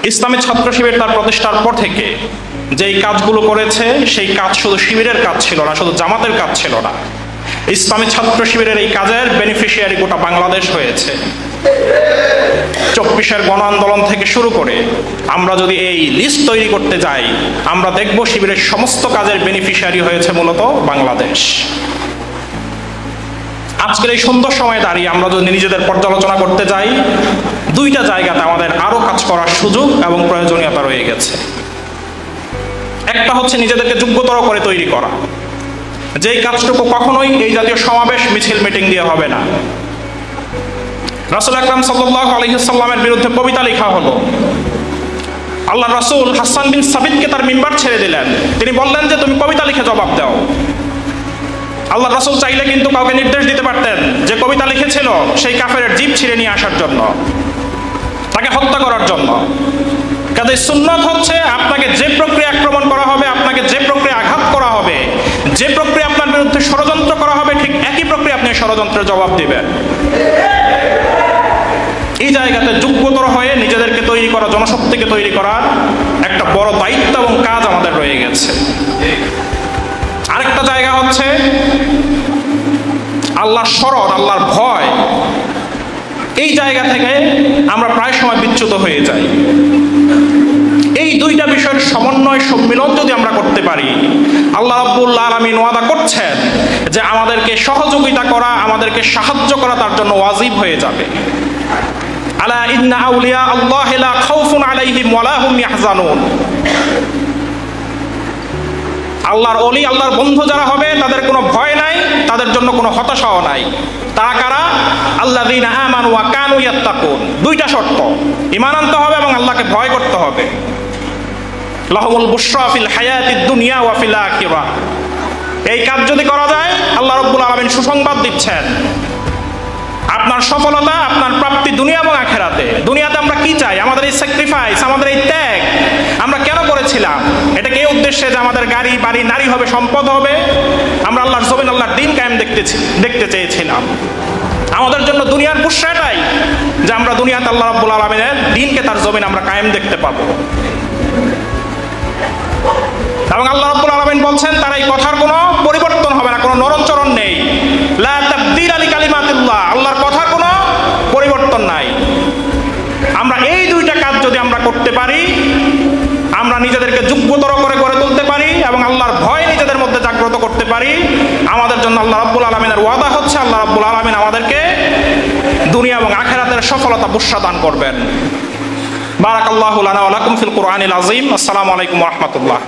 ইসলামী ছাত্র শিবির তার প্রতিষ্ঠার পর থেকে যেই কাজগুলো করেছে সেই কাজ শুধু শিবিরের কাজ ছিল না, শুধু জামাতের কাজ ছিল না। ইসলামী ছাত্র শিবিরের এই কাজের বেনিফিশিয়ারি গোটা বাংলাদেশ হয়েছে। 24-এর গণ আন্দোলন থেকে শুরু করে আমরা যদি এই লিস্ট তৈরি করতে যাই, আমরা দেখব শিবিরের সমস্ত কাজের বেনিফিশিয়ারি হয়েছে মূলত বাংলাদেশ। আজকের এই সুন্দর সময়ে দাঁড়িয়ে আমরা যদি নিজেদের পর্যালোচনা করতে যাই, দুইটা জায়গাতে আমাদের আরো কাজ করার সুযোগ এবং প্রয়োজনীয়তা রয়ে গেছে। একটা হচ্ছে নিজেদেরকে যোগ্যতর করে তৈরি করা, যেই কাজটুকু কখনোই এই জাতীয় সমাবেশ মিছিল মিটিং দিয়ে হবে না। রাসূল আকরাম সাল্লাল্লাহু আলাইহি ওয়াসাল্লামের বিরুদ্ধে কবিতা লেখা হলো। আল্লাহ রাসূল হাসান বিন সাবিতকে তার মিম্বার ছেড়ে দিলেন। তিনি বললেন যে তুমি কবিতা লিখে জবাব দাও। আল্লাহ রাসূল চাইলে কিন্তু কাউকে নির্দেশ দিতে পারতেন যে কবিতা লিখেছিল সেই কাফেরের জিভ ছিঁড়ে নিয়ে আসার জন্য, তাকে হত্যা করার জন্য। কাজে সুন্নাত হচ্ছে আপনাকে যে প্রক্রিয়া আক্রমণ করা হবে, আপনাকে যে প্রক্রিয়া আঘাত করা হবে, যে প্রক্রিয়া আপনার বিরুদ্ধে ষড়যন্ত্র করা হবে, ঠিক একই প্রক্রিয়া আপনি ষড়যন্ত্রের জবাব দিবেন। এই জায়গাতে যোগ্যতর হয়ে নিজেদেরকে তৈরি করা, জনশক্তিকে তৈরি করার একটা বড় দায়িত্ব এবং কাজ আমাদের রয়ে গেছে। আরেকটা জায়গা হচ্ছে আল্লাহর শরণ, আল্লাহর ভয়। এই জায়গা থেকে আমরা প্রায় সময় বিচ্যুত হয়ে যাই। এই দুইটা বিষয়ের সমন্বয় সম্মিলন যদি আমরা করতে পারি, আল্লাহ রাব্বুল আলামিন ওয়াদা করছেন যে আমাদেরকে সহযোগিতা করা, আমাদেরকে সাহায্য করা তার জন্য ওয়াজিব হয়ে যাবে। আলা ইন্না আউলিয়া আল্লাহি লা খাউফুন আলাইহিম ওয়া লা হুম ইয়াহজানুন। আল্লাহর ওলি, আল্লাহর বন্ধু যারা হবে তাদের কোনো ভয় নাই, তাদের জন্য কোনো হতাশাও নাই। তারা কারা? আল্লাযীনা আমানু ওয়া কানু ইয়াত্তাকুন। দুইটা শর্ত, ঈমান আনতে হবে এবং আল্লাহকে ভয় করতে হবে। লাহুমুল বুশরা ফিল হায়াতিদ দুনিয়া ওয়া ফিল আখিরাহ। এই কাজ যদি করা যায়, আল্লাহ রাব্বুল আলামিন সুসংবাদ দিচ্ছেন আপনার সফলতা, আপনার প্রাপ্তি দুনিয়া এবং আখিরাতে। দুনিয়াতে আমরা কি চাই? আমাদের এই স্যাক্রিফাইস, আমাদের এই ত্যাগ আমরা কেন করেছিলাম? এটা কি উদ্দেশ্যে যে আমাদের গাড়ি বাড়ি নারী হবে, সম্পদ হবে? আমরা আল্লাহর জমিন, আল্লাহর দিন কায়েম দেখতে চেয়েছিলাম। আমাদের জন্য দুনিয়ার বুশরাটাই যে আমরা দুনিয়াতে আল্লাহ রাব্বুল আলামিনের দিনকে, তার জমিন আমরা কায়েম দেখতে পাবো। এবং আল্লাহ রাব্বুল আলামিন বলছেন তার এই কথার কোনো পরিবর্তন হবে না, কোনো নরমচরণ নেই। লা তাবদীলা লিকালিমাতিল্লাহ, আল্লাহর কথার কোনো পরিবর্তন নাই। আমরা এই দুইটা কাজ যদি আমরা করতে পারি, আমরা নিজেদেরকে যোগ্যতর করে গড়ে তুলতে পারি এবং আল্লাহর ভয় নিজেদের মধ্যে জাগ্রত করতে পারি, আমাদের জন্য আল্লাহ রাব্বুল আলামিনের ওয়াদা হচ্ছে আল্লাহ রাব্বুল আলামিন আমাদেরকে দুনিয়া এবং আখিরাতের সফলতা বুশরা দান করবেন। বারাকাল্লাহু লানা ওয়া লাকুম ফিল কুরআনিল আযীম। আসসালামু আলাইকুম ওয়া রাহমাতুল্লাহ।